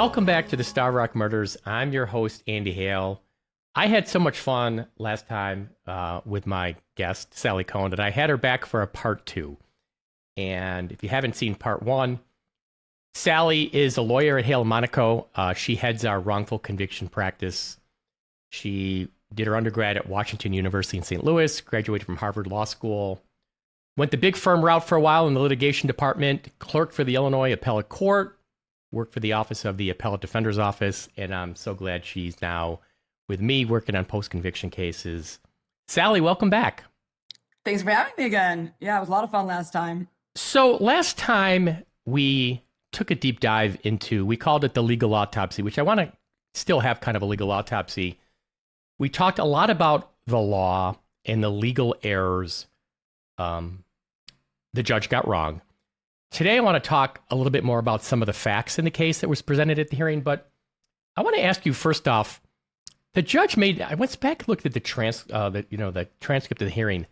Welcome back to the Star Rock Murders. I'm your host, Andy Hale. I had so much fun last time with my guest, Sally Cohen, that I had her back for a part two. And if you haven't seen part one, Sally is a lawyer at Hale Monaco. She heads our wrongful conviction practice. She did her undergrad at Washington University in St. Louis, graduated from Harvard Law School, went the big firm route for a while in the litigation department, clerked for the Illinois Appellate Court, worked for the Office of the Appellate Defender's Office, and I'm so glad she's now with me working on post-conviction cases. Sally, welcome back. Thanks for having me again. Yeah, it was a lot of fun last time. So last time we took a deep dive into, we called it the legal autopsy, which I want to still have kind of a legal autopsy. We talked a lot about the law and the legal errors the judge got wrong. Today, I want to talk a little bit more about some of the facts in the case that was presented at the hearing, but I want to ask you first off, the judge made, I went back and looked at the transcript of the hearing.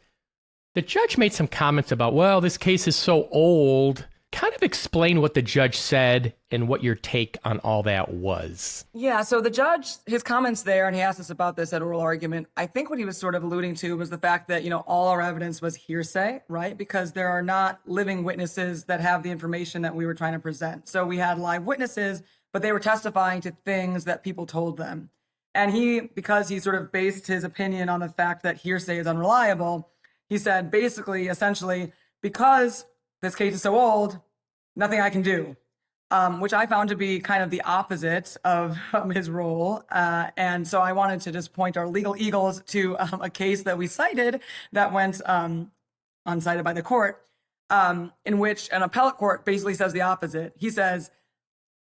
The judge made some comments about, well, this case is so old. Kind of explain what the judge said and what your take on all that was. Yeah, so the judge, his comments there, and he asked us about this at oral argument, I think what he was sort of alluding to was the fact that, all our evidence was hearsay, right? Because there are not living witnesses that have the information that we were trying to present. So we had live witnesses, but they were testifying to things that people told them. And because he sort of based his opinion on the fact that hearsay is unreliable, he said essentially, because this case is so old, nothing I can do, which I found to be kind of the opposite of his role. And so I wanted to just point our legal eagles to a case that we cited that went uncited by the court, in which an appellate court basically says the opposite. He says,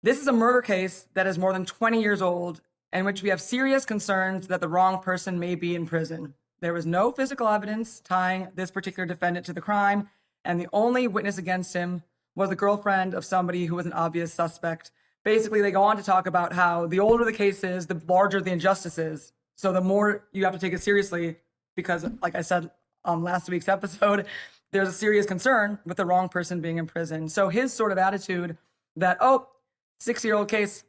this is a murder case that is more than 20 years old, in which we have serious concerns that the wrong person may be in prison. There was no physical evidence tying this particular defendant to the crime, and the only witness against him was the girlfriend of somebody who was an obvious suspect. Basically, they go on to talk about how the older the case is, the larger the injustice is. So the more you have to take it seriously, because like I said on last week's episode, there's a serious concern with the wrong person being in prison. So his sort of attitude that, 6-year-old case,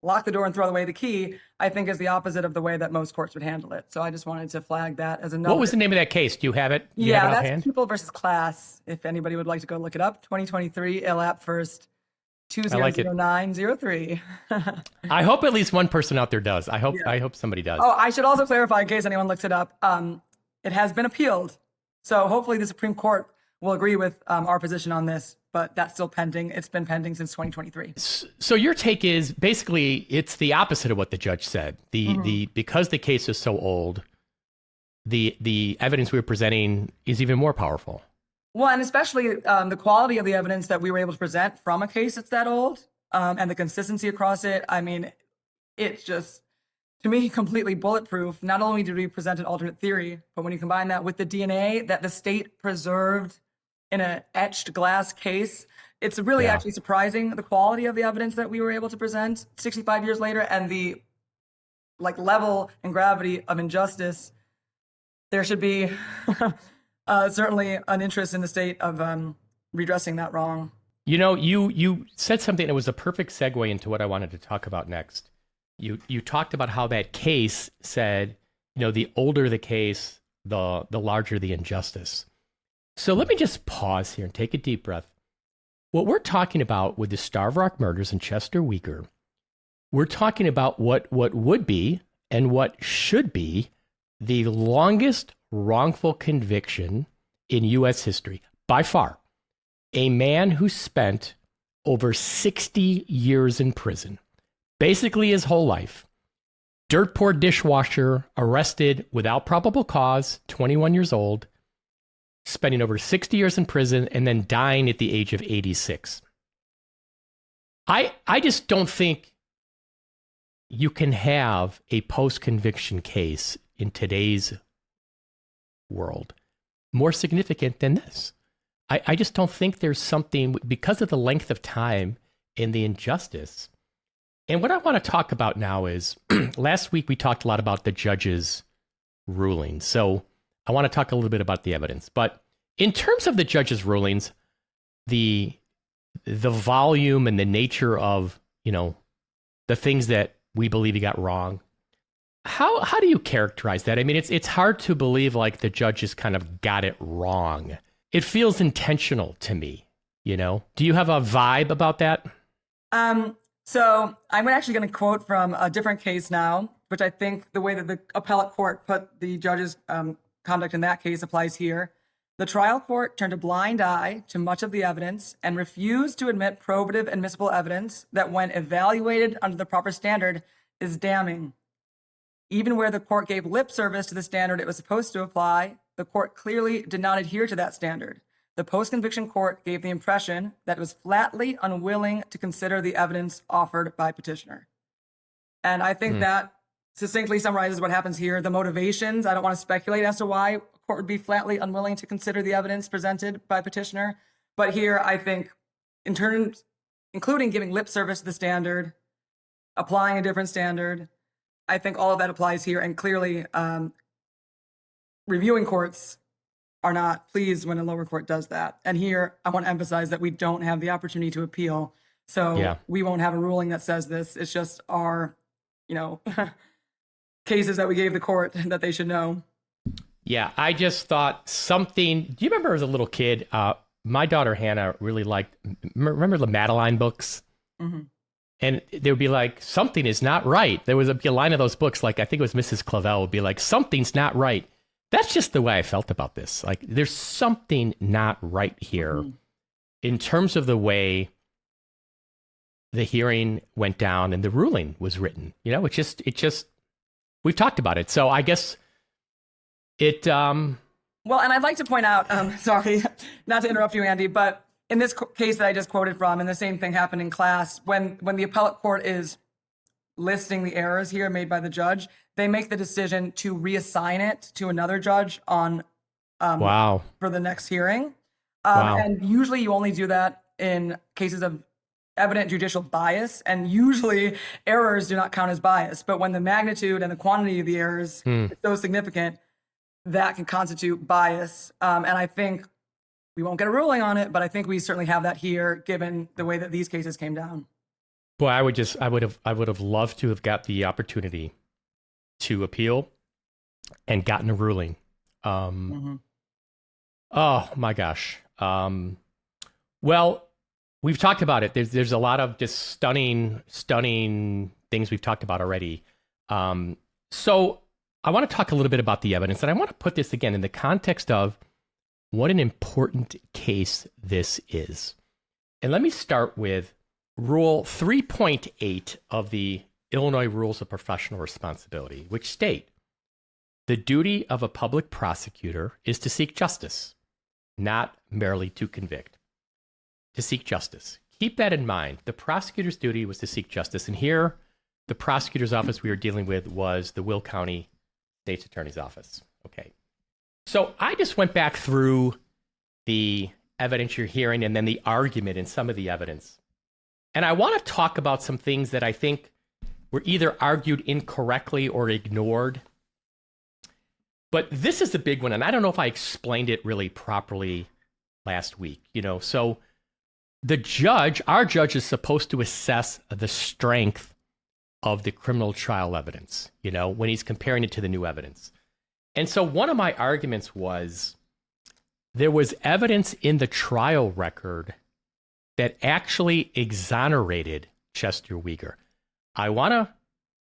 lock the door and throw away the key, I think is the opposite of the way that most courts would handle it. So I just wanted to flag that as a note. What was the name of that case? Do you have it? That's People versus Class. If anybody would like to go look it up, 2023, ILAP first, 200903. I hope at least one person out there does. I hope somebody does. Oh, I should also clarify in case anyone looks it up. It has been appealed. So hopefully the Supreme Court will agree with our position on this, but that's still pending. It's been pending since 2023. So your take is basically it's the opposite of what the judge said. Because the case is so old, the evidence we were presenting is even more powerful. Well, and especially the quality of the evidence that we were able to present from a case that's that old, and the consistency across it. I mean, it's just, to me, completely bulletproof. Not only did we present an alternate theory, but when you combine that with the DNA that the state preserved in an etched glass case, it's really actually surprising the quality of the evidence that we were able to present 65 years later, and the level and gravity of injustice. There should be certainly an interest in the state of redressing that wrong. You said something that was a perfect segue into what I wanted to talk about next. You talked about how that case said, the older the case, the larger the injustice. So let me just pause here and take a deep breath. What we're talking about with the Starved Rock murders and Chester Weger, we're talking about what would be and what should be the longest wrongful conviction in U.S. history, by far. A man who spent over 60 years in prison, basically his whole life. Dirt poor dishwasher, arrested without probable cause, 21 years old, spending over 60 years in prison, and then dying at the age of 86. I just don't think you can have a post-conviction case in today's world more significant than this. I just don't think there's something, because of the length of time and the injustice. And what I want to talk about now is, last week we talked a lot about the judge's ruling. So I want to talk a little bit about the evidence. But in terms of the judge's rulings, the volume and the nature of, the things that we believe he got wrong. How do you characterize that? I mean, it's hard to believe like the judge just kind of got it wrong. It feels intentional to me, you know? Do you have a vibe about that? So I'm actually going to quote from a different case now, which I think the way that the appellate court put the judge's conduct in that case applies here. The trial court turned a blind eye to much of the evidence and refused to admit probative admissible evidence that, when evaluated under the proper standard, is damning. Even where the court gave lip service to the standard it was supposed to apply, the court clearly did not adhere to that standard. The post-conviction court gave the impression that it was flatly unwilling to consider the evidence offered by petitioner. And I think that succinctly summarizes what happens here. The motivations, I don't want to speculate as to why a court would be flatly unwilling to consider the evidence presented by petitioner. But here, I think, in terms, including giving lip service to the standard, applying a different standard, I think all of that applies here. And clearly, reviewing courts are not pleased when a lower court does that. And here, I want to emphasize that we don't have the opportunity to appeal. So we won't have a ruling that says this. It's just our, cases that we gave the court that they should know. Yeah, I just thought something. Do you remember as a little kid, my daughter Hannah really liked, remember the Madeline books? Mm-hmm. And they would be like, something is not right. There was a line of those books, like I think it was Mrs. Clavel would be like, something's not right. That's just the way I felt about this. Like, there's something not right here in terms of the way the hearing went down and the ruling was written. It just, we've talked about it. So I guess it, well, and I'd like to point out, sorry, not to interrupt you, Andy, but in this case that I just quoted from, and the same thing happened in class, when the appellate court is listing the errors here made by the judge, they make the decision to reassign it to another judge on for the next hearing. And usually you only do that in cases of evident judicial bias, and usually errors do not count as bias. But when the magnitude and the quantity of the errors is so significant, that can constitute bias. And I think we won't get a ruling on it, but I think we certainly have that here, given the way that these cases came down. Boy, I would have loved to have got the opportunity to appeal and gotten a ruling. Oh my gosh. Well, we've talked about it. There's a lot of just stunning things we've talked about already. So I want to talk a little bit about the evidence, and I want to put this again in the context of what an important case this is. And let me start with Rule 3.8 of the Illinois Rules of Professional Responsibility, which state, the duty of a public prosecutor is to seek justice, not merely to convict. To seek justice. Keep that in mind. The prosecutor's duty was to seek justice. And here, the prosecutor's office we were dealing with was the Will County State's Attorney's Office. Okay. So I just went back through the evidentiary hearing and then the argument in some of the evidence. And I want to talk about some things that I think were either argued incorrectly or ignored. But this is the big one, and I don't know if I explained it really properly last week. So our judge is supposed to assess the strength of the criminal trial evidence, when he's comparing it to the new evidence. And so one of my arguments was there was evidence in the trial record that actually exonerated Chester Weger. I want to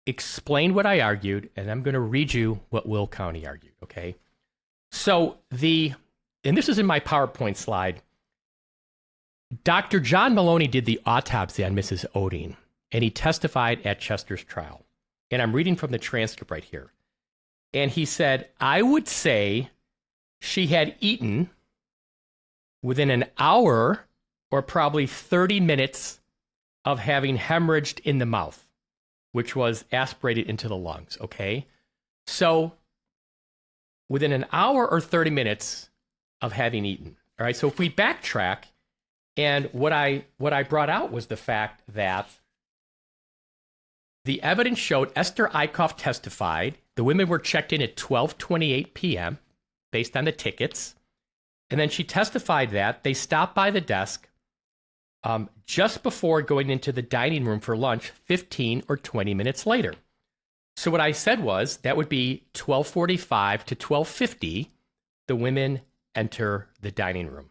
explain what I argued, and I'm going to read you what Will County argued, okay? So and this is in my PowerPoint slide, Dr. John Maloney did the autopsy on Mrs. Oding, and he testified at Chester's trial. And I'm reading from the transcript right here. And he said, I would say she had eaten within an hour or probably 30 minutes of having hemorrhaged in the mouth, which was aspirated into the lungs, okay? So within an hour or 30 minutes of having eaten, all right? So if we backtrack, and what I brought out was the fact that the evidence showed Esther Eichhoff testified. The women were checked in at 12:28 p.m. based on the tickets. And then she testified that they stopped by the desk just before going into the dining room for lunch 15 or 20 minutes later. So what I said was that would be 12:45 to 12:50, the women enter the dining room.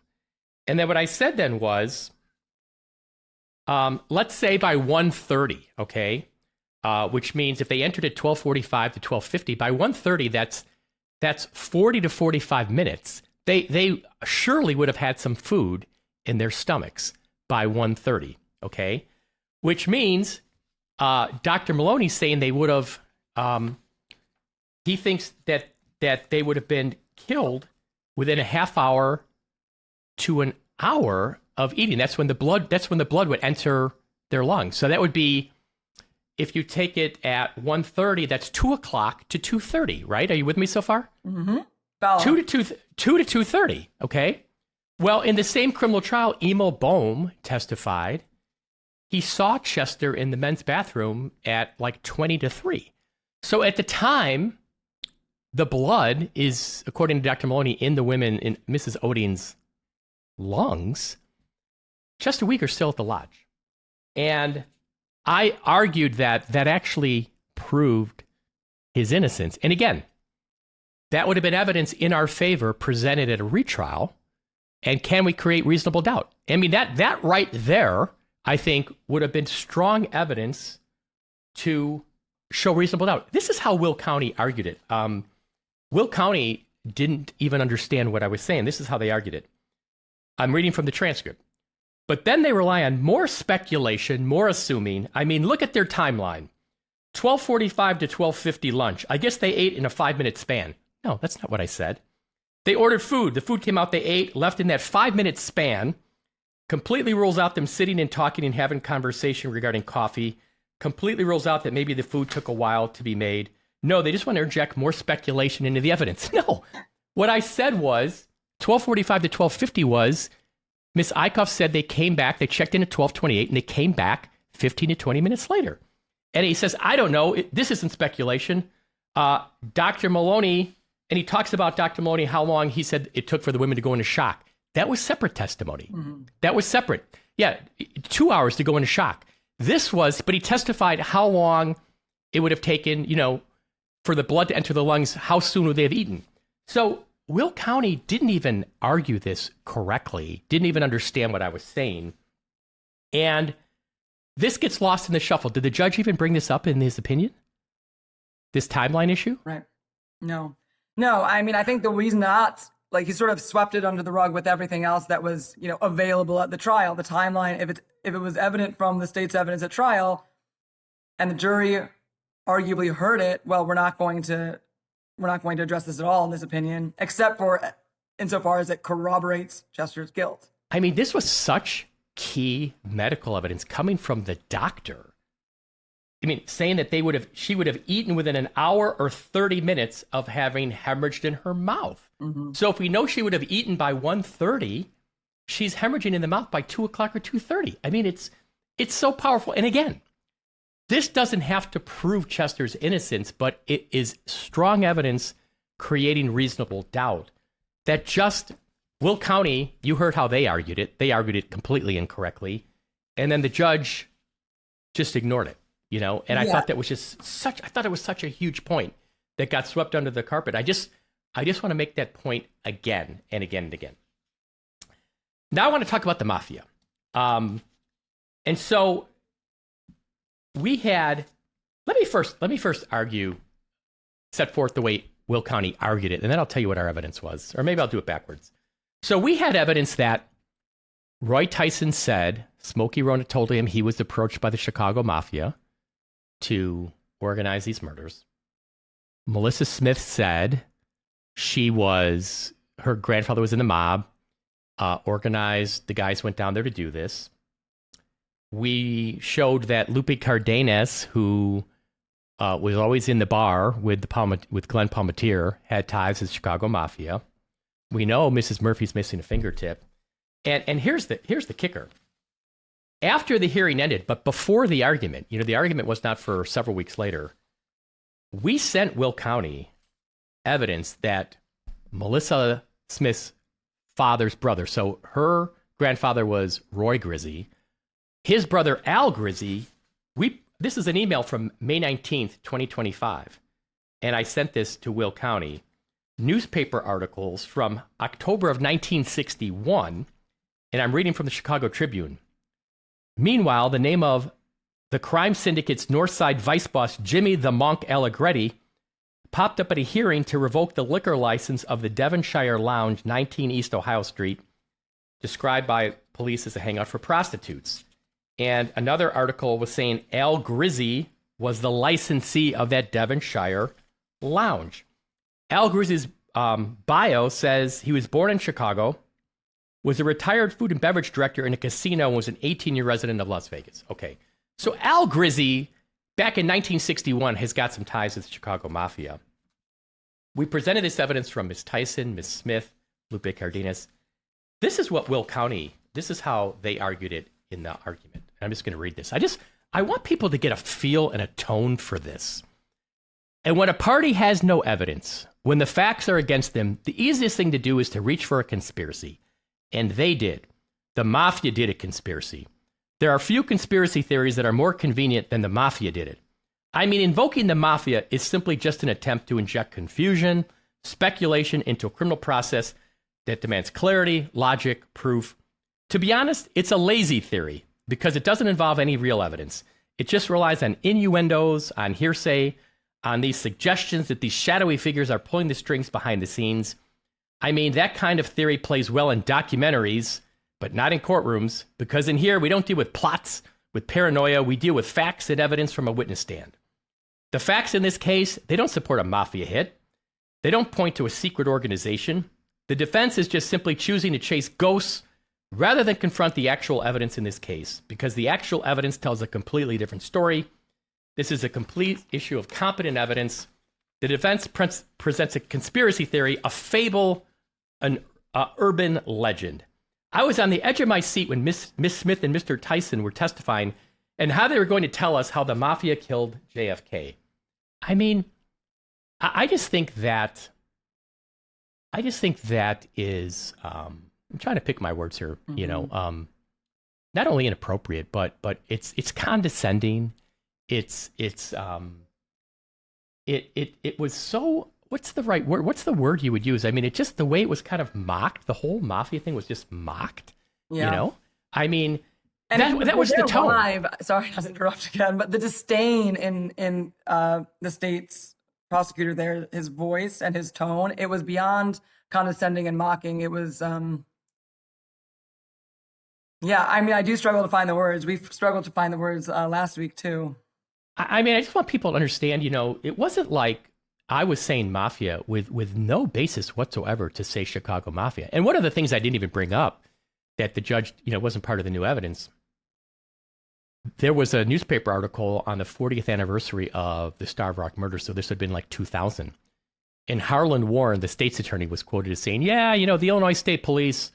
And then what I said then was, let's say by 1:30, okay? Which means if they entered at 12:45 to 12:50, by 1:30, that's 40 to 45 minutes. They surely would have had some food in their stomachs by 1:30, okay? Which means Dr. Maloney's saying they would have, he thinks that they would have been killed within a half hour to an hour of eating. That's when the blood would enter their lungs. So that would be, if you take it at 1:30, that's 2 o'clock to 2:30, right? Are you with me so far? Mm-hmm. 2 to 2:30, okay? Well, in the same criminal trial, Emil Bohm testified he saw Chester in the men's bathroom at like 20 to 3. So at the time, the blood is, according to Dr. Maloney, in the women, in Mrs. Oding's lungs. Chester Weger's still at the lodge. And I argued that actually proved his innocence. And again, that would have been evidence in our favor presented at a retrial. And can we create reasonable doubt? I mean, that right there, I think, would have been strong evidence to show reasonable doubt. This is how Will County argued it. Will County didn't even understand what I was saying. This is how they argued it. I'm reading from the transcript. But then they rely on more speculation, more assuming. I mean, look at their timeline. 12:45 to 12:50 lunch. I guess they ate in a 5-minute span. No, that's not what I said. They ordered food. The food came out, they ate, left in that 5-minute span. Completely rules out them sitting and talking and having conversation regarding coffee. Completely rules out that maybe the food took a while to be made. No, they just want to inject more speculation into the evidence. No. What I said was 12:45 to 12:50 was Miss Eichhoff said they came back, they checked in at 12:28, and they came back 15 to 20 minutes later. And he says, I don't know, this isn't speculation. Dr. Maloney, and he talks about Dr. Maloney, how long he said it took for the women to go into shock. That was separate testimony. Mm-hmm. That was separate. Yeah, 2 hours to go into shock. This was, but he testified how long it would have taken, for the blood to enter the lungs, how soon would they have eaten. So Will County didn't even argue this correctly, didn't even understand what I was saying. And this gets lost in the shuffle. Did the judge even bring this up in his opinion? This timeline issue? Right. No, I mean, I think the reason that, he sort of swept it under the rug with everything else that was, available at the trial, the timeline, if it was evident from the state's evidence at trial and the jury arguably heard it, well, we're not going to address this at all in this opinion, except for insofar as it corroborates Chester's guilt. I mean, this was such key medical evidence coming from the doctor. I mean, saying that she would have eaten within an hour or 30 minutes of having hemorrhaged in her mouth. Mm-hmm. So if we know she would have eaten by 1:30, she's hemorrhaging in the mouth by 2 o'clock or 2:30. I mean, it's so powerful. And again, this doesn't have to prove Chester's innocence, but it is strong evidence creating reasonable doubt that just Will County, you heard how they argued it. They argued it completely incorrectly. And then the judge just ignored it, And I thought that was I thought it was such a huge point that got swept under the carpet. I just want to make that point again and again and again. Now I want to talk about the mafia. And so we had, let me first set forth the way Will County argued it, and then I'll tell you what our evidence was. Or maybe I'll do it backwards. So we had evidence that Roy Tyson said Smokey Rona told him he was approached by the Chicago Mafia to organize these murders. Melissa Smith said her grandfather was in the mob, organized, the guys went down there to do this. We showed that Lupe Cardenas, who was always in the bar with Glenn Palmatier, had ties to the Chicago Mafia. We know Mrs. Murphy's missing a fingertip. And here's the kicker. After the hearing ended, but before the argument, the argument was not for several weeks later, we sent Will County evidence that Melissa Smith's father's brother, so her grandfather was Roy Grizzy, His brother Al Grizzy, this is an email from May 19th, 2025, and I sent this to Will County. Newspaper articles from October of 1961, and I'm reading from the Chicago Tribune. Meanwhile, the name of the crime syndicate's Northside vice boss, Jimmy the Monk Allegretti, popped up at a hearing to revoke the liquor license of the Devonshire Lounge, 19 East Ohio Street, described by police as a hangout for prostitutes. And another article was saying Al Grizzy was the licensee of that Devonshire Lounge. Al Grizzy's bio says he was born in Chicago, was a retired food and beverage director in a casino, and was an 18-year resident of Las Vegas. Okay, so Al Grizzy, back in 1961, has got some ties with the Chicago Mafia. We presented this evidence from Ms. Tyson, Ms. Smith, Lupe Cardenas. This is what Will County, this is how they argued it in the argument. And I'm just going to read this. I want people to get a feel and a tone for this. And when a party has no evidence, when the facts are against them, the easiest thing to do is to reach for a conspiracy. And they did. The Mafia did a conspiracy. There are few conspiracy theories that are more convenient than the Mafia did it. I mean, invoking the Mafia is simply just an attempt to inject confusion, speculation into a criminal process that demands clarity, logic, proof. To be honest, it's a lazy theory because it doesn't involve any real evidence. It just relies on innuendos, on hearsay, on these suggestions that these shadowy figures are pulling the strings behind the scenes. I mean, that kind of theory plays well in documentaries, but not in courtrooms, because in here we don't deal with plots, with paranoia, we deal with facts and evidence from a witness stand. The facts in this case, they don't support a Mafia hit. They don't point to a secret organization. The defense is just simply choosing to chase ghosts rather than confront the actual evidence in this case, because the actual evidence tells a completely different story. This is a complete issue of competent evidence. The defense presents a conspiracy theory, a fable, an urban legend. I was on the edge of my seat when Miss Smith and Mr. Tyson were testifying and how they were going to tell us how the Mafia killed JFK. I mean, I just think that is, I'm trying to pick my words here, you know, not only inappropriate, but it's condescending. It was so, what's the right word? What's the word you would use? I mean, it just, the way it was kind of mocked, the whole Mafia thing was just mocked, you know? I mean, and that was the tone. Live, sorry not to interrupt again, but the disdain in the state's prosecutor there, his voice and his tone, it was beyond condescending and mocking. It was, yeah, I mean, I do struggle to find the words. We've struggled to find the words last week too. I mean, I just want people to understand, you know, it wasn't like I was saying Mafia with no basis whatsoever to say Chicago Mafia. And one of the things I didn't even bring up that the judge, you know, wasn't part of the new evidence, there was a newspaper article on the 40th anniversary of the Starved Rock murder. So this had been like 2000. And Harlan Warren, the state's attorney, was quoted as saying, yeah, you know, the Illinois State Police,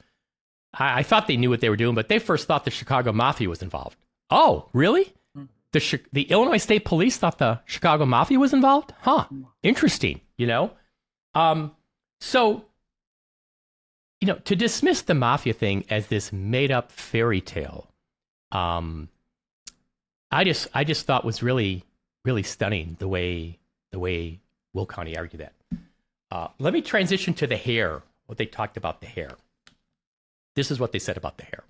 I thought they knew what they were doing, but they first thought the Chicago Mafia was involved. Oh, really? The Illinois State Police thought the Chicago Mafia was involved? Huh. Interesting, you know? So, you know, to dismiss the Mafia thing as this made-up fairy tale, I just thought was really, really stunning the way Will County argued that. Let me transition to the hair, what they talked about the hair. This is what they said about the hair.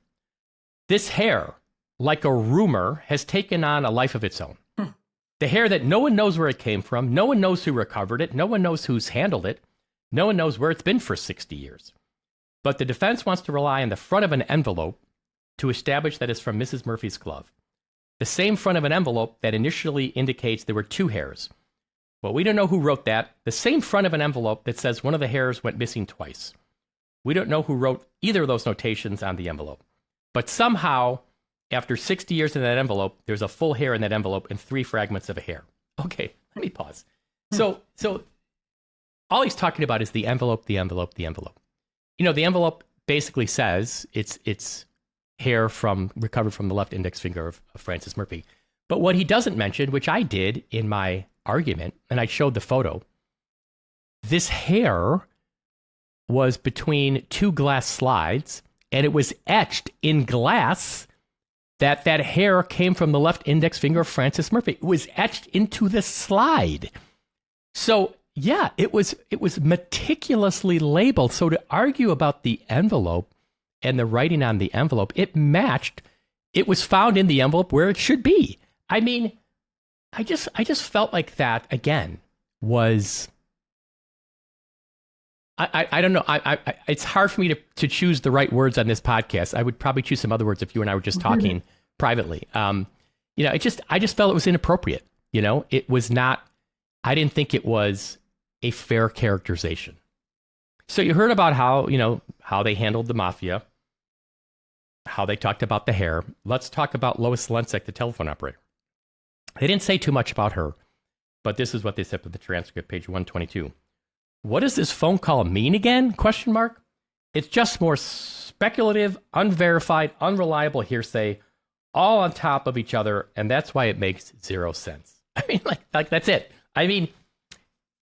This hair, like a rumor, has taken on a life of its own. The hair that no one knows where it came from, no one knows who recovered it, no one knows who's handled it, no one knows where it's been for 60 years. But the defense wants to rely on the front of an envelope to establish that it's from Mrs. Murphy's glove. The same front of an envelope that initially indicates there were two hairs. Well, we don't know who wrote that. The same front of an envelope that says one of the hairs went missing twice. We don't know who wrote either of those notations on the envelope. But somehow, after 60 years in that envelope, there's a full hair in that envelope and 3 fragments of a hair. Okay, let me pause. So all he's talking about is the envelope, the envelope, the envelope. You know, the envelope basically says it's hair recovered from the left index finger of Frances Murphy. But what he doesn't mention, which I did in my argument, and I showed the photo, this hair was between 2 glass slides, and it was etched in glass that hair came from the left index finger of Francis Murphy. It was etched into the slide. So yeah, it was meticulously labeled. So to argue about the envelope and the writing on the envelope, it matched. It was found in the envelope where it should be. I mean, I just felt like that again was. I don't know. It's hard for me to choose the right words on this podcast. I would probably choose some other words if you and I were just talking privately. I just felt it was inappropriate. It was not. I didn't think it was a fair characterization. So you heard about how they handled the mafia, how they talked about the hair. Let's talk about Lois Lensek, the telephone operator. They didn't say too much about her, but this is what they said with the transcript, page 122. What does this phone call mean again? ? It's just more speculative, unverified, unreliable hearsay, all on top of each other, and that's why it makes zero sense. I mean, like that's it. I mean,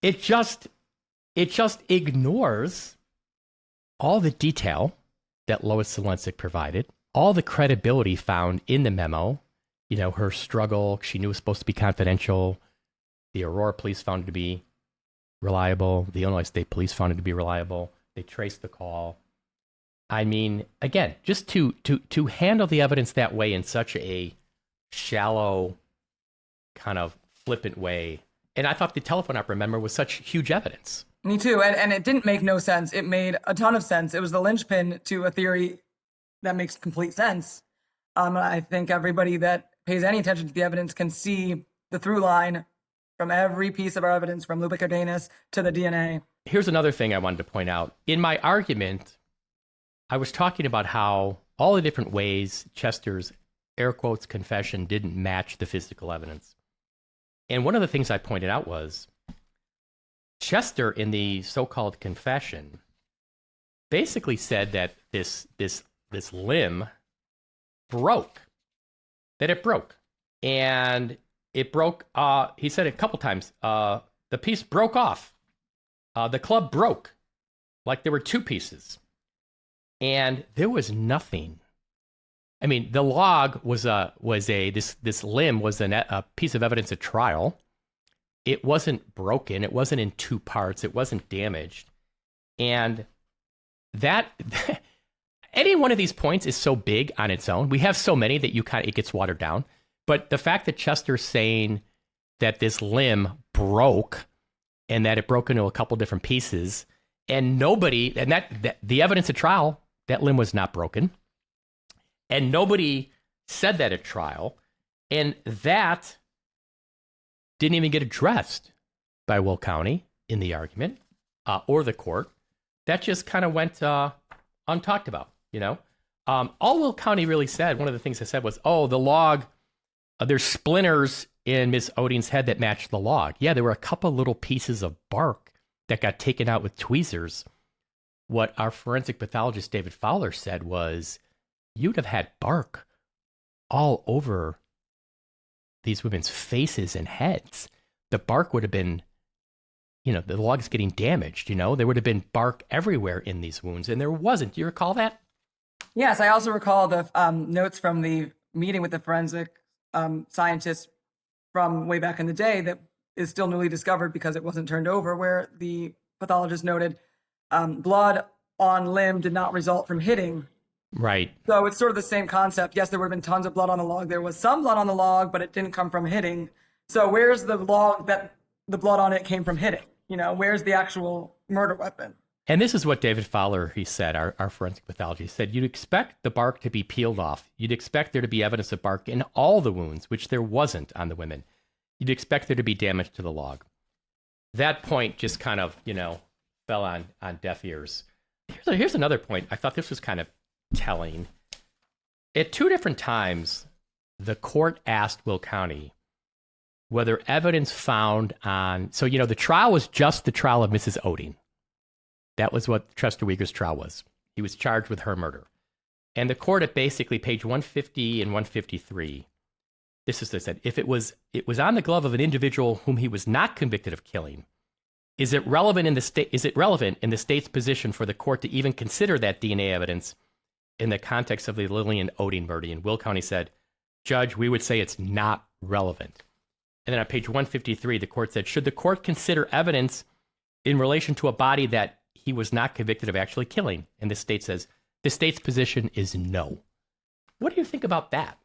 it just ignores all the detail that Lois Lensek provided, all the credibility found in the memo. Her struggle, she knew it was supposed to be confidential. The Aurora police found it to be reliable. The Illinois State Police found it to be reliable. They traced the call. I mean, again, just to handle the evidence that way in such a shallow, kind of flippant way. And I thought the telephone operator memo was such huge evidence. Me too. And it didn't make no sense. It made a ton of sense. It was the linchpin to a theory that makes complete sense. I think everybody that pays any attention to the evidence can see the through line from every piece of our evidence, from lubricadenus to the DNA. Here's another thing I wanted to point out. In my argument, I was talking about how all the different ways Chester's air quotes confession didn't match the physical evidence. And one of the things I pointed out was Chester, in the so-called confession, basically said that this limb broke, that it broke. And it broke, he said it a couple times, the piece broke off. The club broke, like there were two pieces. And there was nothing. I mean, the log this limb was a piece of evidence at trial. It wasn't broken. It wasn't in two parts. It wasn't damaged. And that, any one of these points is so big on its own. We have so many that it gets watered down. But the fact that Chester's saying that this limb broke and that it broke into a couple different pieces, and that the evidence at trial, that limb was not broken. And nobody said that at trial. And that didn't even get addressed by Will County in the argument or the court. That just kind of went untalked about, All Will County really said, one of the things they said was, the log, there's splinters in Miss Oding's head that matched the log. Yeah, there were a couple little pieces of bark that got taken out with tweezers. What our forensic pathologist, David Fowler, said was, you'd have had bark all over these women's faces and heads. The bark would have been, the log's getting damaged, There would have been bark everywhere in these wounds, and there wasn't. Do you recall that? Yes, I also recall the notes from the meeting with the forensic scientist from way back in the day that is still newly discovered because it wasn't turned over, where the pathologist noted blood on limb did not result from hitting. Right. So it's sort of the same concept. Yes, there would have been tons of blood on the log. There was some blood on the log, but it didn't come from hitting. So where's the log that the blood on it came from hitting? Where's the actual murder weapon? And this is what David Fowler, he said, our forensic pathologist, said, you'd expect the bark to be peeled off. You'd expect there to be evidence of bark in all the wounds, which there wasn't on the women. You'd expect there to be damage to the log. That point just kind of, fell on deaf ears. Here's another point. I thought this was kind of telling. At two different times, the court asked Will County whether evidence found on... So, the trial was just the trial of Mrs. Oding. That was what Chester Weger's trial was. He was charged with her murder. And the court at basically page 150 and 153, this is what they said, if it was on the glove of an individual whom he was not convicted of killing, is it relevant in the state's position for the court to even consider that DNA evidence in the context of the Lillian Oding murder? And Will County said, Judge, we would say it's not relevant. And then on page 153, the court said, should the court consider evidence in relation to a body that he was not convicted of actually killing? And the state says, the state's position is no. What do you think about that?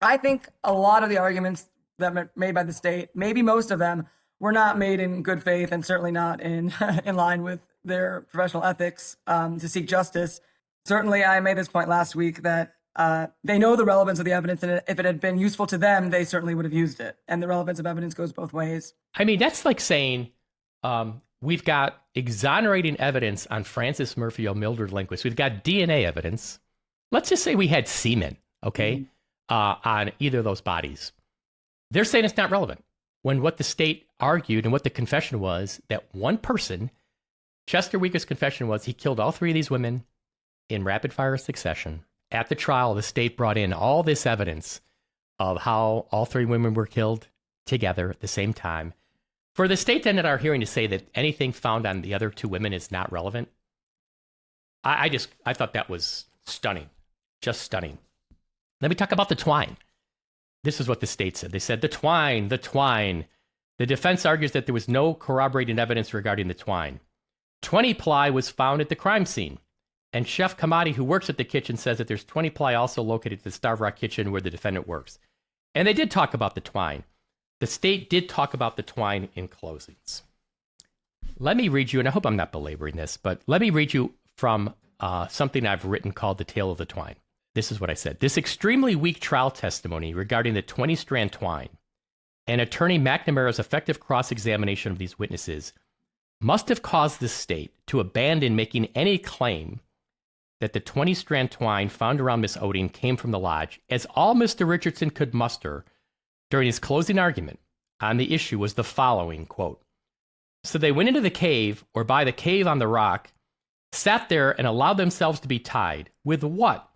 I think a lot of the arguments that were made by the state, maybe most of them, were not made in good faith and certainly not in in line with their professional ethics to seek justice. Certainly, I made this point last week that they know the relevance of the evidence, and if it had been useful to them, they certainly would have used it. And the relevance of evidence goes both ways. I mean, that's like saying we've got exonerating evidence on Francis Murphy or Mildred Lindquist. We've got DNA evidence. Let's just say we had semen, okay, on either of those bodies. They're saying it's not relevant. When what the state argued and what the confession was, that one person, Chester Weger's confession was he killed all three of these women in rapid fire succession. At the trial, the state brought in all this evidence of how all three women were killed together at the same time. For the state then at our hearing to say that anything found on the other two women is not relevant, I thought that was stunning, just stunning. Let me talk about the twine. This is what the state said. They said the twine. The defense argues that there was no corroborating evidence regarding the twine. 20 ply was found at the crime scene. And Chef Kamadi, who works at the kitchen, says that there's 20 ply also located at the Starved Rock kitchen where the defendant works. And they did talk about the twine. The state did talk about the twine in closings. Let me read you, and I hope I'm not belaboring this, but let me read you from something I've written called The Tale of the Twine. This is what I said. This extremely weak trial testimony regarding the 20-strand twine and Attorney McNamara's effective cross-examination of these witnesses must have caused the state to abandon making any claim that the 20-strand twine found around Miss Oding came from the lodge, as all Mr. Richardson could muster during his closing argument on the issue was the following, quote, "So they went into the cave, or by the cave on the rock, sat there and allowed themselves to be tied. With what?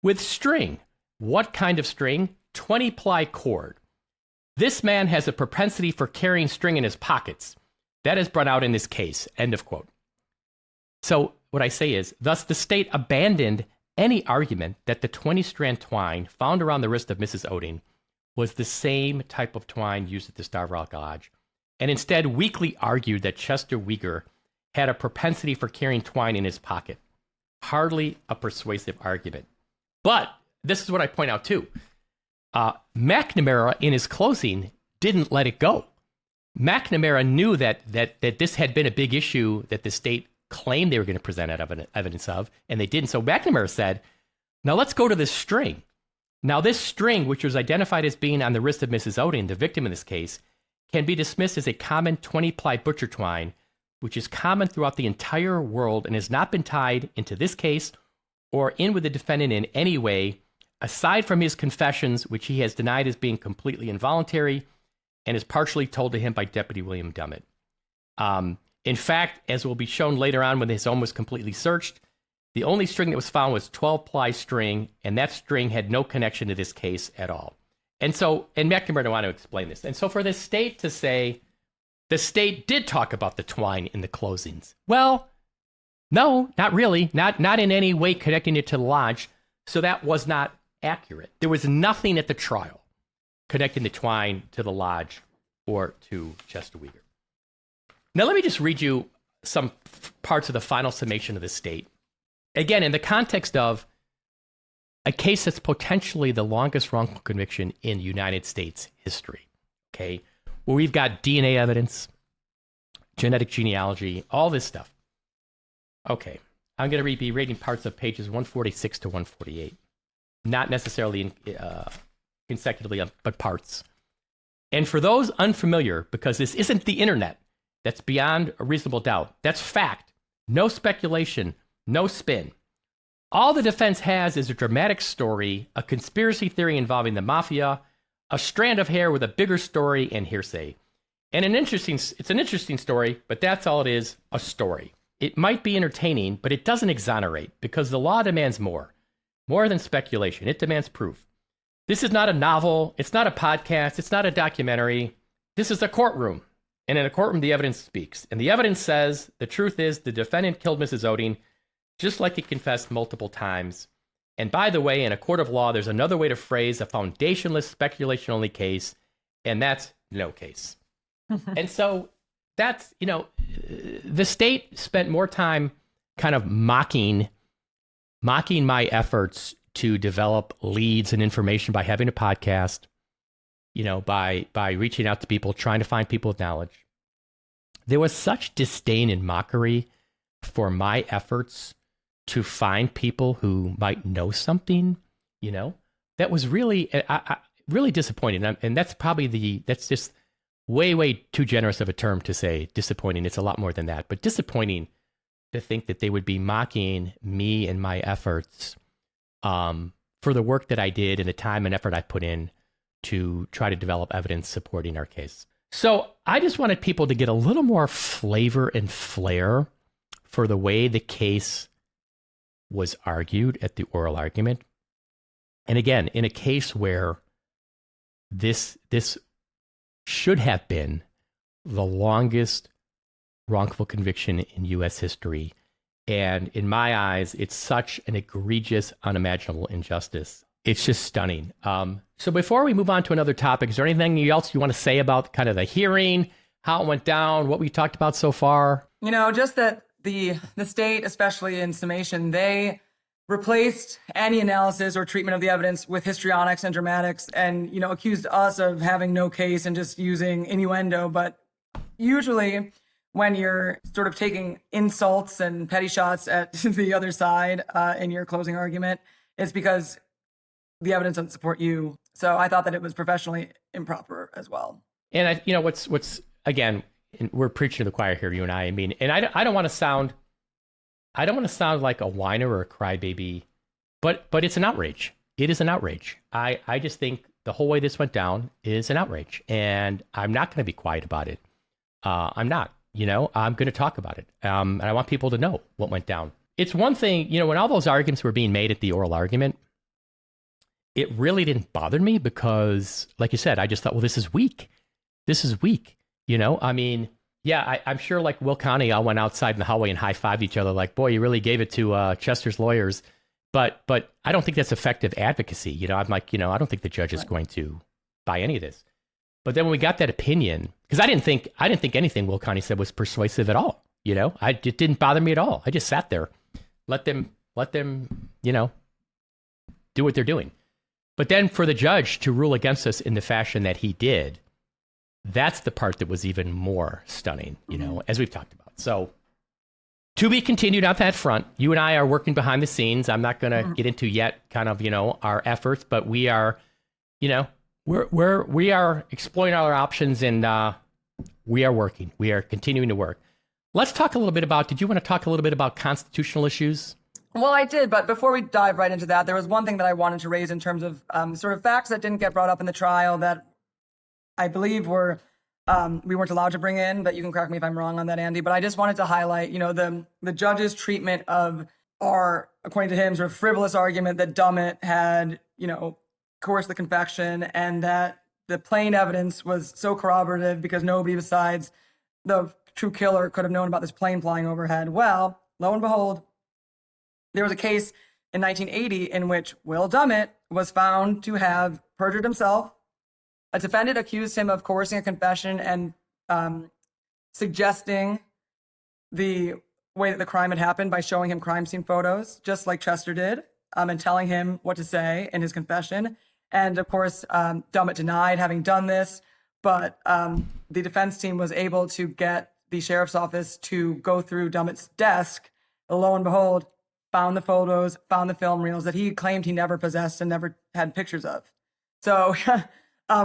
With string. What kind of string? 20-ply cord. This man has a propensity for carrying string in his pockets. That is brought out in this case." End of quote. So what I say is, thus the state abandoned any argument that the 20-strand twine found around the wrist of Mrs. Oding was the same type of twine used at the Starved Rock Lodge, and instead weakly argued that Chester Weger had a propensity for carrying twine in his pocket. Hardly a persuasive argument. But this is what I point out too. McNamara, in his closing, didn't let it go. McNamara knew that this had been a big issue that the state claimed they were going to present evidence of, and they didn't. So McNamara said, now let's go to this string. Now this string, which was identified as being on the wrist of Mrs. Oding, the victim in this case, can be dismissed as a common 20-ply butcher twine, which is common throughout the entire world and has not been tied into this case or in with the defendant in any way, aside from his confessions, which he has denied as being completely involuntary and is partially told to him by Deputy William Dummett. In fact, as will be shown later on when his home was completely searched, the only string that was found was 12-ply string, and that string had no connection to this case at all. And McNamara didn't want to explain this. And so for the state to say, the state did talk about the twine in the closings. Well, no, not really. Not in any way connecting it to the lodge. So that was not accurate. There was nothing at the trial connecting the twine to the lodge or to Chester Weger. Now, let me just read you some parts of the final summation of the state. Again, in the context of a case that's potentially the longest wrongful conviction in United States history, okay, where we've got DNA evidence, genetic genealogy, all this stuff. Okay, I'm going to be reading parts of pages 146 to 148, not necessarily consecutively, but parts. And for those unfamiliar, because this isn't the internet, that's beyond a reasonable doubt. That's fact. No speculation, no spin. All the defense has is a dramatic story, a conspiracy theory involving the mafia, a strand of hair with a bigger story, and hearsay. And it's an interesting story, but that's all it is, a story. It might be entertaining, but it doesn't exonerate, because the law demands more than speculation. It demands proof. This is not a novel. It's not a podcast. It's not a documentary. This is a courtroom. And in a courtroom, the evidence speaks. And the evidence says the truth is the defendant killed Mrs. Oding just like he confessed multiple times. And by the way, in a court of law, there's another way to phrase a foundationless speculation-only case, and that's no case. And so that's, the state spent more time kind of mocking my efforts to develop leads and information by having a podcast, by reaching out to people, trying to find people with knowledge. There was such disdain and mockery for my efforts to find people who might know something, that was really, really disappointing. And that's probably that's just way, way too generous of a term to say disappointing. It's a lot more than that, but disappointing to think that they would be mocking me and my efforts for the work that I did and the time and effort I put in to try to develop evidence supporting our case. So I just wanted people to get a little more flavor and flair for the way the case was argued at the oral argument. And again, in a case where this should have been the longest wrongful conviction in U.S. history. And in my eyes, it's such an egregious, unimaginable injustice. It's just stunning. So before we move on to another topic, is there anything else you want to say about kind of the hearing, how it went down, what we talked about so far? Just that the state, especially in summation, they replaced any analysis or treatment of the evidence with histrionics and dramatics and, accused us of having no case and just using innuendo. But usually when you're sort of taking insults and petty shots at the other side in your closing argument, it's because the evidence doesn't support you. So I thought that it was professionally improper as well. And what's again, we're preaching to the choir here, you and I mean, and I don't want to sound like a whiner or a crybaby, but it's an outrage. It is an outrage. I just think the whole way this went down is an outrage, and I'm not going to be quiet about it. I'm not. I'm going to talk about it, and I want people to know what went down. It's one thing, when all those arguments were being made at the oral argument, it really didn't bother me because, like you said, I just thought, well, this is weak. This is weak. I'm sure like Will County all went outside in the hallway and high-fived each other like, boy, you really gave it to Chester's lawyers. But I don't think that's effective advocacy. I'm like, I don't think the judge is going to buy any of this. But then when we got that opinion, because I didn't think anything Will County said was persuasive at all. It didn't bother me at all. I just sat there, let them, do what they're doing. But then for the judge to rule against us in the fashion that he did, that's the part that was even more stunning, as we've talked about. So to be continued on that front. You and I are working behind the scenes. I'm not going to get into yet kind of, our efforts, but we are, we are exploring our options, and we are working. We are continuing to work. Let's talk a little bit about, did you want to talk a little bit about constitutional issues? Well, I did, but before we dive right into that, there was one thing that I wanted to raise in terms of sort of facts that didn't get brought up in the trial that I believe were we weren't allowed to bring in, but you can correct me if I'm wrong on that, Andy. But I just wanted to highlight, the judge's treatment of our, according to him, sort of frivolous argument that Dummett had, coerced the confession, and that the plain evidence was so corroborative because nobody besides the true killer could have known about this plane flying overhead. Well, lo and behold, there was a case in 1980 in which Will Dummett was found to have perjured himself. A defendant accused him of coercing a confession and suggesting the way that the crime had happened by showing him crime scene photos, just like Chester did, and telling him what to say in his confession. And of course, Dummett denied having done this, but the defense team was able to get the sheriff's office to go through Dummett's desk. Lo and behold, found the photos, found the film reels that he claimed he never possessed and never had pictures of. So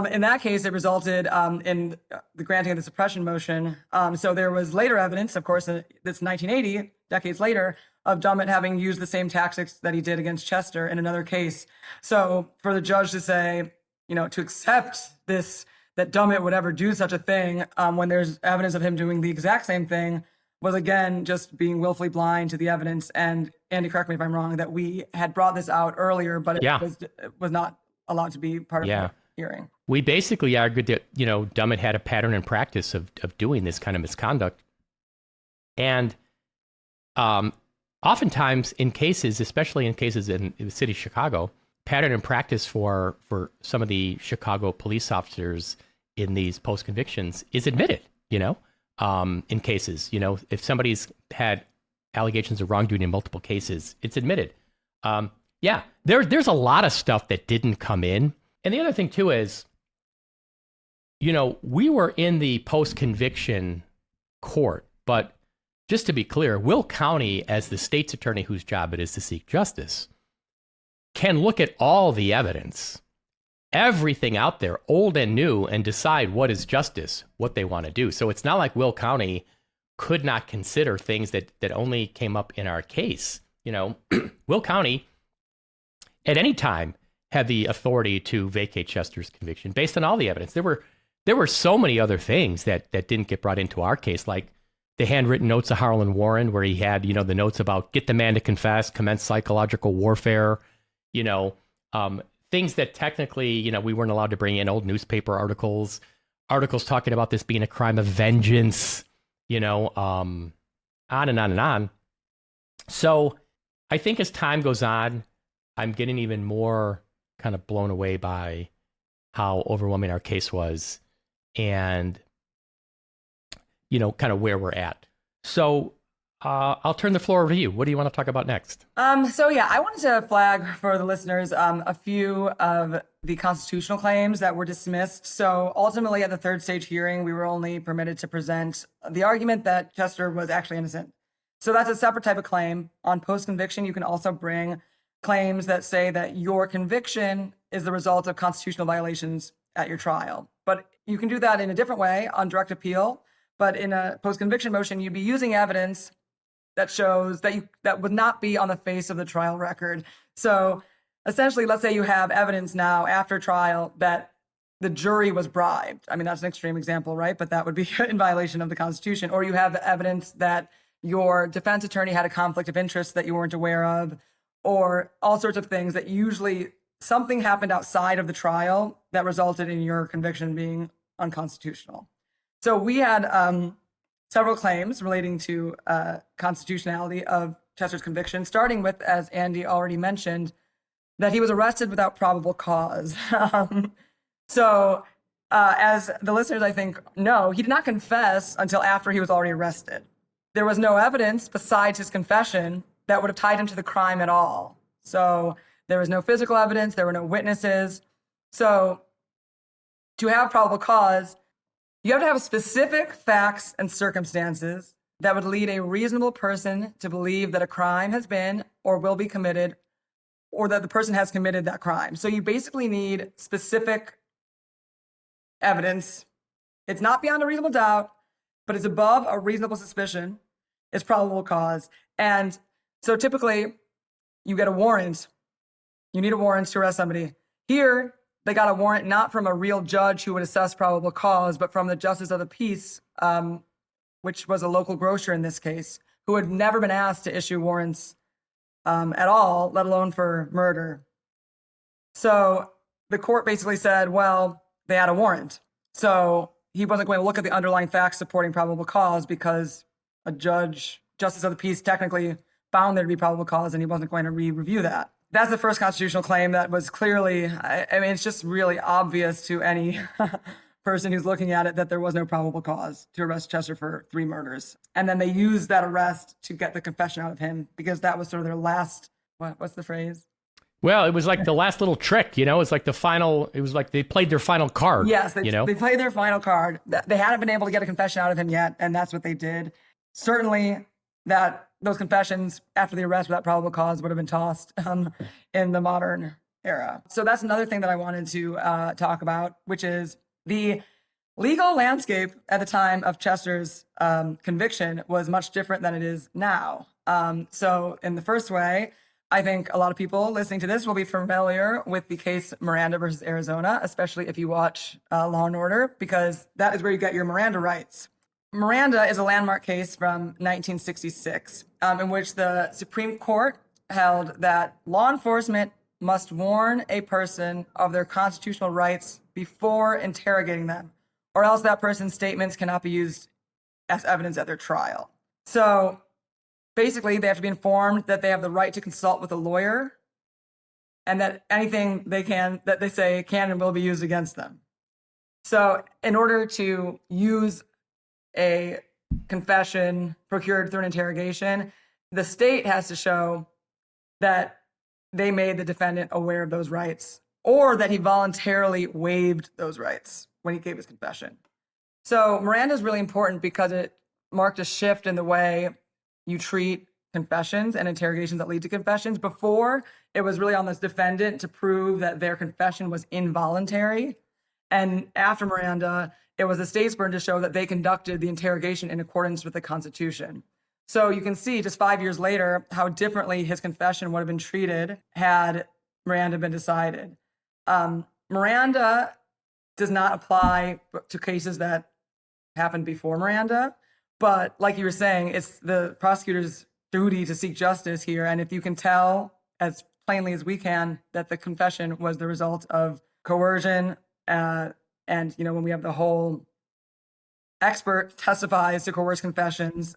in that case, it resulted in the granting of the suppression motion. So there was later evidence, of course, this 1980, decades later, of Dummett having used the same tactics that he did against Chester in another case. So for the judge to say, to accept this, that Dummett would ever do such a thing when there's evidence of him doing the exact same thing, was again just being willfully blind to the evidence. And Andy, correct me if I'm wrong, that we had brought this out earlier, but it was not allowed to be part of the hearing. We basically argued that, Dummett had a pattern and practice of doing this kind of misconduct. And oftentimes in cases, especially in cases in the city of Chicago, pattern and practice for some of the Chicago police officers in these post convictions is admitted, in cases, if somebody's had allegations of wrongdoing in multiple cases, it's admitted. Yeah, there's a lot of stuff that didn't come in. And the other thing too is, we were in the post conviction court, but just to be clear, Will County, as the state's attorney whose job it is to seek justice, can look at all the evidence, everything out there, old and new, and decide what is justice, what they want to do. So it's not like Will County could not consider things that only came up in our case. Will County at any time had the authority to vacate Chester's conviction based on all the evidence. There were so many other things that didn't get brought into our case, like the handwritten notes of Harlan Warren, where he had, the notes about get the man to confess, commence psychological warfare, things that technically, we weren't allowed to bring in, old newspaper articles talking about this being a crime of vengeance, on and on and on. So I think as time goes on, I'm getting even more kind of blown away by how overwhelming our case was and, kind of where we're at. So I'll turn the floor over to you. What do you want to talk about next? I wanted to flag for the listeners a few of the constitutional claims that were dismissed. So ultimately, at the third stage hearing, we were only permitted to present the argument that Chester was actually innocent. So that's a separate type of claim. On post-conviction, you can also bring claims that say that your conviction is the result of constitutional violations at your trial. But you can do that in a different way on direct appeal. But in a post-conviction motion, you'd be using evidence that shows that would not be on the face of the trial record. So essentially, let's say you have evidence now after trial that the jury was bribed. I mean, that's an extreme example, right? But that would be in violation of the Constitution. Or you have evidence that your defense attorney had a conflict of interest that you weren't aware of, or all sorts of things that usually something happened outside of the trial that resulted in your conviction being unconstitutional. So we had several claims relating to constitutionality of Chester's conviction, starting with, as Andy already mentioned, that he was arrested without probable cause. As the listeners, I think, know, he did not confess until after he was already arrested. There was no evidence besides his confession that would have tied him to the crime at all. So there was no physical evidence, there were no witnesses. So to have probable cause, you have to have specific facts and circumstances that would lead a reasonable person to believe that a crime has been or will be committed, or that the person has committed that crime. So you basically need specific evidence. It's not beyond a reasonable doubt, but it's above a reasonable suspicion. It's probable cause. And so typically you get a warrant. You need a warrant to arrest somebody. Here, they got a warrant not from a real judge who would assess probable cause, but from the justice of the peace, which was a local grocer in this case, who had never been asked to issue warrants at all, let alone for murder. So the court basically said, well, they had a warrant. So he wasn't going to look at the underlying facts supporting probable cause because a judge, justice of the peace, technically found there to be probable cause, and he wasn't going to re-review that. That's the first constitutional claim that was clearly, it's just really obvious to any person who's looking at it that there was no probable cause to arrest Chester for 3 murders. And then they used that arrest to get the confession out of him because that was sort of their last, what's the phrase? Well, it was like the last little trick, it's like it was like they played their final card. Yes, they played their final card. They hadn't been able to get a confession out of him yet, and that's what they did. Certainly that those confessions after the arrest without probable cause would have been tossed in the modern era. So that's another thing that I wanted to talk about, which is the legal landscape at the time of Chester's conviction was much different than it is now. So in the first way, I think a lot of people listening to this will be familiar with the case Miranda versus Arizona, especially if you watch Law and Order, because that is where you get your Miranda rights. Miranda is a landmark case from 1966 in which the Supreme Court held that law enforcement must warn a person of their constitutional rights before interrogating them, or else that person's statements cannot be used as evidence at their trial. So basically they have to be informed that they have the right to consult with a lawyer and that anything that they say can and will be used against them. So in order to use a confession procured through an interrogation, the state has to show that they made the defendant aware of those rights or that he voluntarily waived those rights when he gave his confession. So Miranda is really important because it marked a shift in the way you treat confessions and interrogations that lead to confessions. Before, it was really on this defendant to prove that their confession was involuntary. And after Miranda, it was the state's burden to show that they conducted the interrogation in accordance with the Constitution. So you can see just 5 years later how differently his confession would have been treated had Miranda been decided. Miranda does not apply to cases that happened before Miranda, but like you were saying, it's the prosecutor's duty to seek justice here. And if you can tell as plainly as we can that the confession was the result of coercion, and when we have the whole expert testifies to coerced confessions,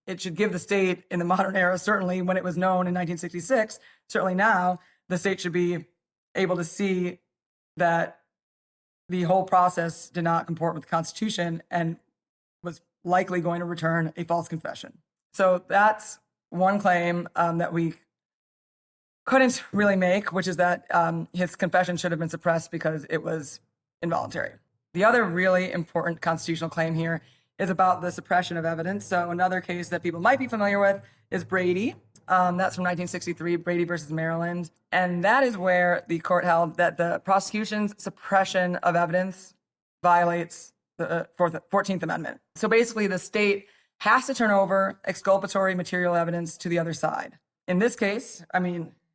it should give the state in the modern era, certainly when it was known in 1966, certainly now, the state should be able to see that the whole process did not comport with the Constitution and was likely going to return a false confession. So that's one claim that we couldn't really make, which is that his confession should have been suppressed because it was involuntary. The other really important constitutional claim here is about the suppression of evidence. So another case that people might be familiar with is Brady. That's from 1963, Brady versus Maryland. And that is where the court held that the prosecution's suppression of evidence violates the 14th Amendment. So basically, the state has to turn over exculpatory material evidence to the other side. In this case,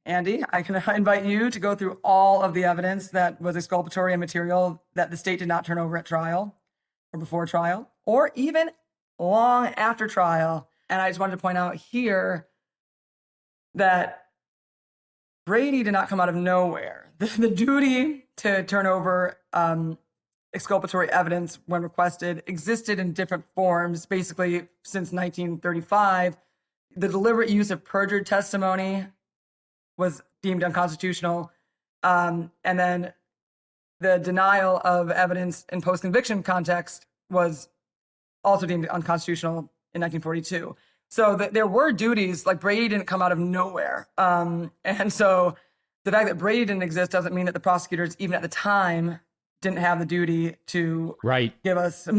Andy, I can invite you to go through all of the evidence that was exculpatory and material that the state did not turn over at trial or before trial, or even long after trial. And I just wanted to point out here that Brady did not come out of nowhere. The duty to turn over exculpatory evidence when requested existed in different forms, basically since 1935. The deliberate use of perjured testimony was deemed unconstitutional. And then the denial of evidence in post-conviction context was also deemed unconstitutional in 1942. So there were duties, like Brady didn't come out of nowhere. And so the fact that Brady didn't exist doesn't mean that the prosecutors, even at the time, didn't have the duty to give us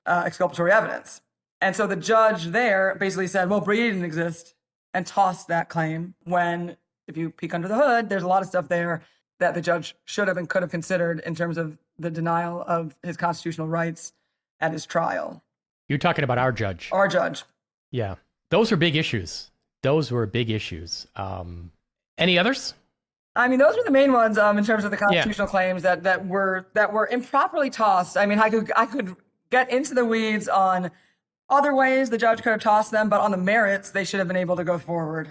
exculpatory evidence. And so the judge there basically said, well, Brady didn't exist, and tossed that claim when, if you peek under the hood, there's a lot of stuff there that the judge should have and could have considered in terms of the denial of his constitutional rights at his trial. You're talking about our judge. Our judge. Yeah. Those were big issues. Those were big issues. Any others? Those were the main ones in terms of the constitutional claims that were improperly tossed. I could get into the weeds on other ways the judge could have tossed them, but on the merits, they should have been able to go forward.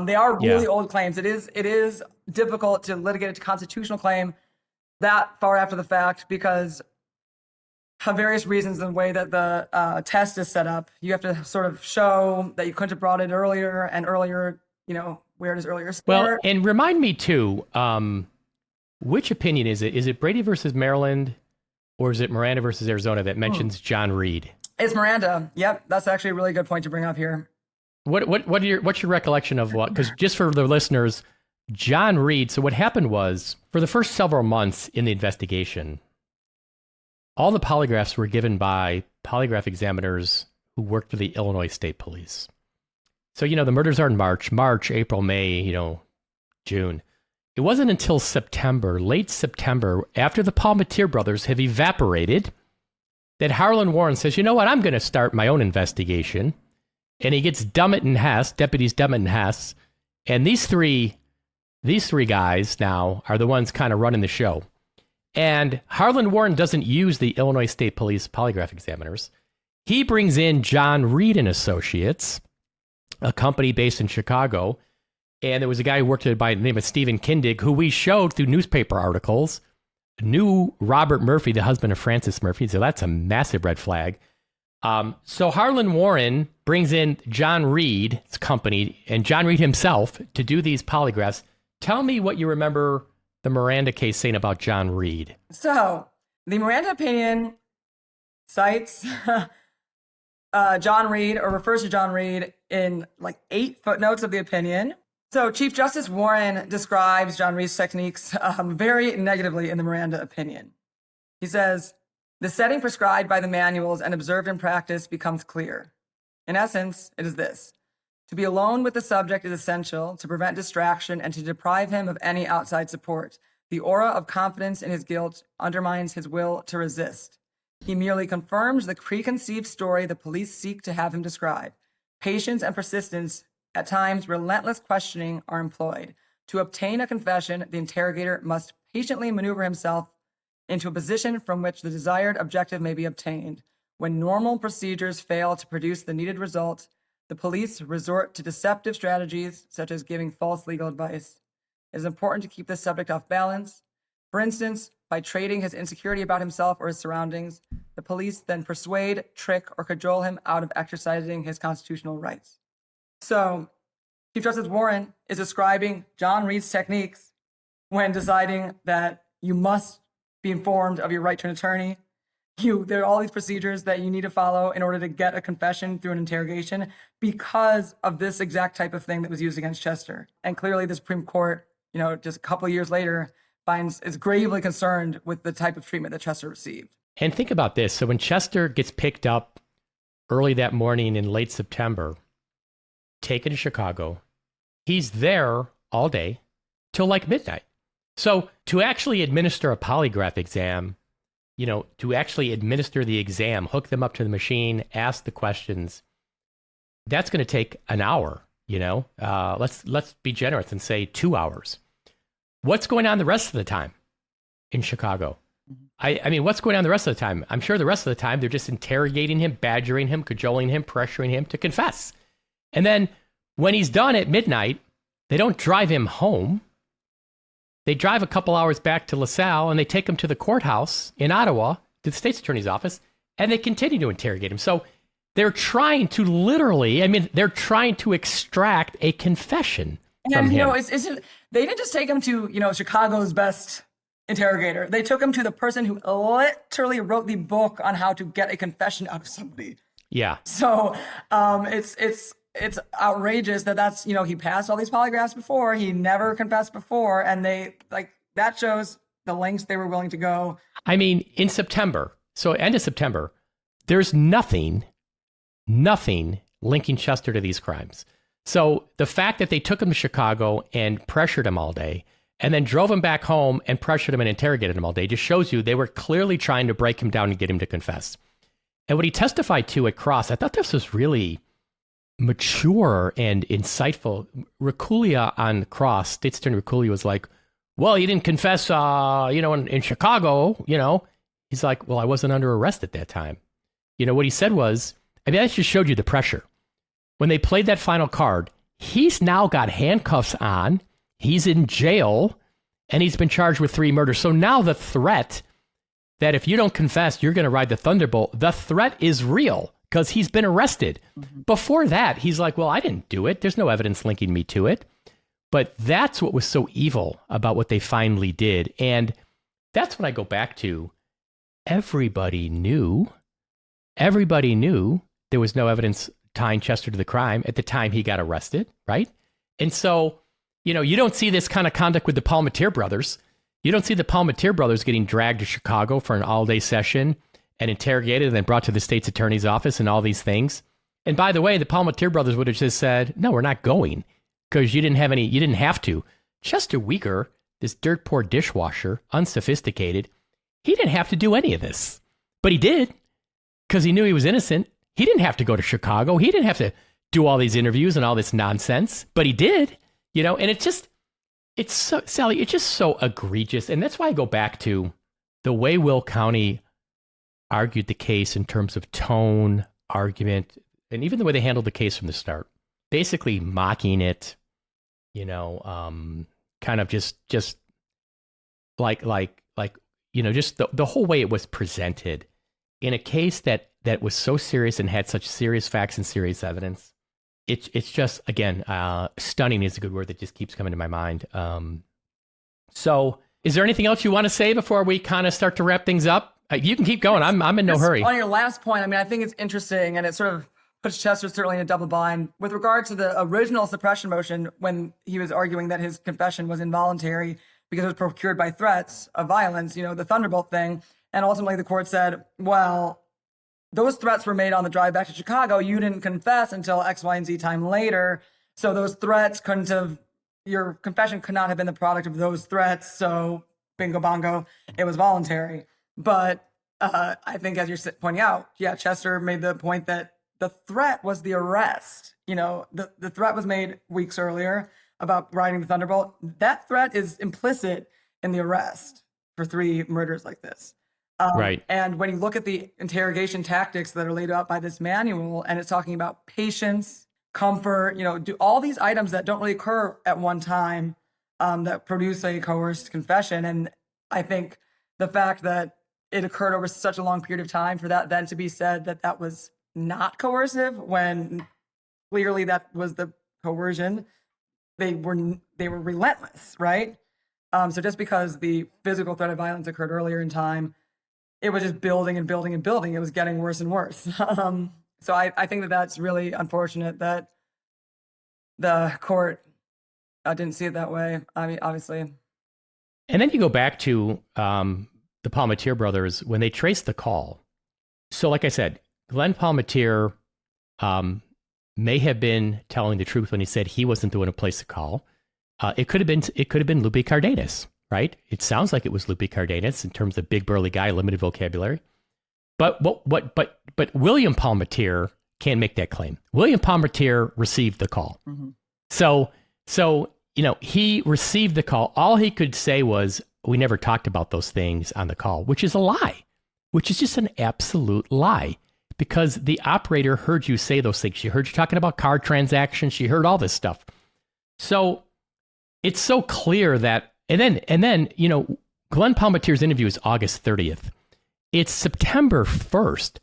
They are really old claims. It is difficult to litigate a constitutional claim that far after the fact because of various reasons, the way that the test is set up. You have to sort of show that you couldn't have brought it earlier, and earlier, where does earlier start? Well, and remind me too, which opinion is it? Is it Brady versus Maryland, or is it Miranda versus Arizona that mentions John Reed? It's Miranda. Yep, that's actually a really good point to bring up here. What's your recollection of what? Because just for the listeners, John Reed. So what happened was, for the first several months in the investigation, all the polygraphs were given by polygraph examiners who worked for the Illinois State Police. So, the murders are in March, April, May, June. It wasn't until September, late September, after the Palmatier brothers have evaporated, that Harlan Warren says, you know what, I'm going to start my own investigation. And he gets Dummett and Hess, deputies Dummett and Hess, and these three guys now are the ones kind of running the show. And Harlan Warren doesn't use the Illinois State Police polygraph examiners. He brings in John Reed and Associates, a company based in Chicago. And there was a guy who worked there by the name of Stephen Kindig, who we showed through newspaper articles, knew Robert Murphy, the husband of Francis Murphy. So that's a massive red flag. So Harlan Warren brings in John Reed's company and John Reed himself to do these polygraphs. Tell me what you remember the Miranda case saying about John Reed. So the Miranda opinion cites John Reed, or refers to John Reed in like 8 footnotes of the opinion. So Chief Justice Warren describes John Reed's techniques very negatively in the Miranda opinion. He says, the setting prescribed by the manuals and observed in practice becomes clear. In essence, it is this: to be alone with the subject is essential to prevent distraction and to deprive him of any outside support. The aura of confidence in his guilt undermines his will to resist. He merely confirms the preconceived story the police seek to have him describe. Patience and persistence, at times relentless questioning, are employed. To obtain a confession, the interrogator must patiently maneuver himself into a position from which the desired objective may be obtained. When normal procedures fail to produce the needed result, the police resort to deceptive strategies such as giving false legal advice. It is important to keep the subject off balance. For instance, by trading his insecurity about himself or his surroundings, the police then persuade, trick, or cajole him out of exercising his constitutional rights. So, Chief Justice Warren is describing John Reed's techniques when deciding that you must be informed of your right to an attorney. There are all these procedures that you need to follow in order to get a confession through an interrogation because of this exact type of thing that was used against Chester. And clearly the Supreme Court, just a couple of years later, is gravely concerned with the type of treatment that Chester received. And think about this. So when Chester gets picked up early that morning in late September, taken to Chicago, he's there all day till like midnight. So to actually administer a polygraph exam, to actually administer the exam, hook them up to the machine, ask the questions, that's going to take an hour, let's be generous and say 2 hours. What's going on the rest of the time in Chicago? I mean, what's going on the rest of the time? I'm sure the rest of the time they're just interrogating him, badgering him, cajoling him, pressuring him to confess. And then when he's done at midnight, they don't drive him home. They drive a couple hours back to LaSalle and they take him to the courthouse in Ottawa, to the state's attorney's office, and they continue to interrogate him. So they're trying to they're trying to extract a confession from him. They didn't just take him to, Chicago's best interrogator. They took him to the person who literally wrote the book on how to get a confession out of somebody. Yeah. So it's outrageous that's, he passed all these polygraphs before, he never confessed before, and that shows the lengths they were willing to go. I mean, in September, so end of September, there's nothing linking Chester to these crimes. So the fact that they took him to Chicago and pressured him all day and then drove him back home and pressured him and interrogated him all day just shows you they were clearly trying to break him down and get him to confess. And what he testified to at Cross, I thought this was really mature and insightful. Reculia on Cross, State's Attorney Reculia, was like, well, you didn't confess, in Chicago, He's like, well, I wasn't under arrest at that time. What he said was, that just showed you the pressure. When they played that final card, he's now got handcuffs on, he's in jail, and he's been charged with 3 murders. So now the threat that if you don't confess, you're going to ride the Thunderbolt, the threat is real because he's been arrested. Mm-hmm. Before that, he's like, well, I didn't do it. There's no evidence linking me to it. But that's what was so evil about what they finally did. And that's when I go back to everybody knew there was no evidence tying Chester to the crime at the time he got arrested, right? And so, you don't see this kind of conduct with the Palmatier brothers. You don't see the Palmatier brothers getting dragged to Chicago for an all-day session and interrogated and then brought to the state's attorney's office and all these things. And by the way, the Palmatier brothers would have just said, no, we're not going because you didn't have to. Chester Weger, this dirt poor dishwasher, unsophisticated, he didn't have to do any of this. But he did because he knew he was innocent. He didn't have to go to Chicago. He didn't have to do all these interviews and all this nonsense, but he did, and it's so, Sally, it's just so egregious. And that's why I go back to the way Will County argued the case in terms of tone, argument, and even the way they handled the case from the start, basically mocking it, kind of just like, just the whole way it was presented in a case that that was so serious and had such serious facts and serious evidence. It's just, again, stunning is a good word that just keeps coming to my mind. So is there anything else you want to say before we kind of start to wrap things up? You can keep going. I'm in no hurry. On your last point, I mean, I think it's interesting, and it sort of puts Chester certainly in a double bind. With regard to the original suppression motion, when he was arguing that his confession was involuntary because it was procured by threats of violence, the Thunderbolt thing, and ultimately the court said, well, those threats were made on the drive back to Chicago. You didn't confess until X, Y, and Z time later. So those threats your confession could not have been the product of those threats. So bingo bongo, it was voluntary. But I think, as you're pointing out, Chester made the point that the threat was the arrest. The threat was made weeks earlier about riding the Thunderbolt. That threat is implicit in the arrest for 3 murders like this. Right. And when you look at the interrogation tactics that are laid out by this manual, and it's talking about patience, comfort, do all these items that don't really occur at one time that produce a coerced confession. And I think the fact that it occurred over such a long period of time for that then to be said that was not coercive, when clearly that was the coercion, they were relentless, right? So just because the physical threat of violence occurred earlier in time, it was just building and building and building. It was getting worse and worse. So I think that's really unfortunate that the court didn't see it that way. I mean, obviously. And then you go back to the Palmatier brothers when they traced the call. So like I said, Glenn Palmatier may have been telling the truth when he said he wasn't the one who placed the call. It could have been Lupe Cardenas, right? It sounds like it was Lupe Cardenas in terms of big burly guy, limited vocabulary. But William Palmatier can't make that claim. William Palmatier received the call. Mm-hmm. So he received the call. All he could say was, we never talked about those things on the call, which is a lie, which is just an absolute lie, because the operator heard you say those things. She heard you talking about card transactions. She heard all this stuff. So it's so clear that, and then Glenn Palmatier's interview is August 30th. It's September 1st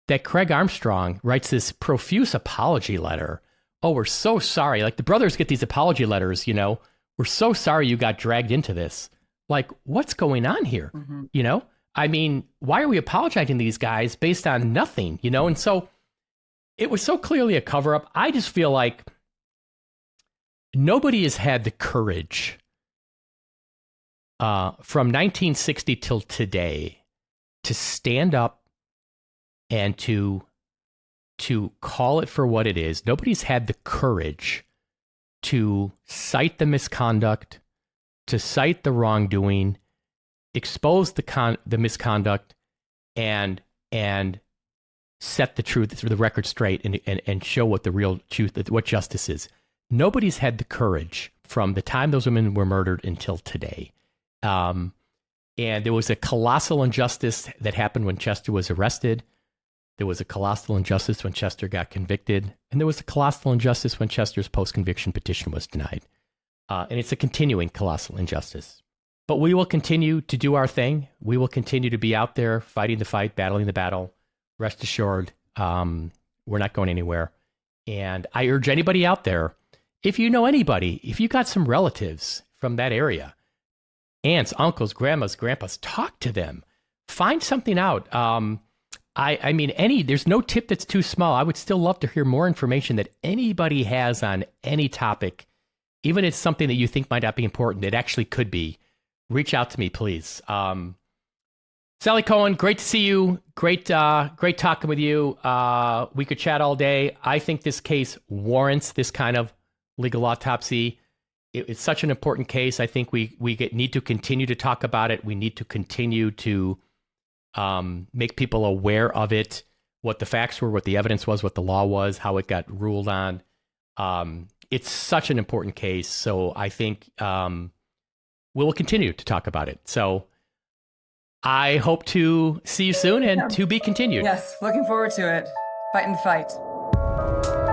that Craig Armstrong writes this profuse apology letter. Oh, we're so sorry. Like, the brothers get these apology letters, we're so sorry you got dragged into this. Like, what's going on here? Mm-hmm. I mean, why are we apologizing to these guys based on nothing, And so it was so clearly a cover up. I just feel like nobody has had the courage from 1960 till today to stand up and to call it for what it is. Nobody's had the courage to cite the misconduct, to cite the wrongdoing, expose the misconduct, and set the truth through the record straight and show what the real truth, what justice is. Nobody's had the courage from the time those women were murdered until today. And there was a colossal injustice that happened when Chester was arrested. There was a colossal injustice when Chester got convicted. And there was a colossal injustice when Chester's post-conviction petition was denied. And it's a continuing colossal injustice. But we will continue to do our thing. We will continue to be out there fighting the fight, battling the battle. Rest assured, we're not going anywhere. And I urge anybody out there, if you know anybody, if you got some relatives from that area, aunts, uncles, grandmas, grandpas, talk to them. Find something out. I mean, there's no tip that's too small. I would still love to hear more information that anybody has on any topic, even if it's something that you think might not be important, it actually could be. Reach out to me, please. Sally Cohen, great to see you. Great talking with you. We could chat all day. I think this case warrants this kind of legal autopsy. It's such an important case. I think we need to continue to talk about it. We need to continue to make people aware of it, what the facts were, what the evidence was, what the law was, how it got ruled on. It's such an important case. So I think we will continue to talk about it. So I hope to see you soon and to be continued. Yes, looking forward to it. Fighting the fight.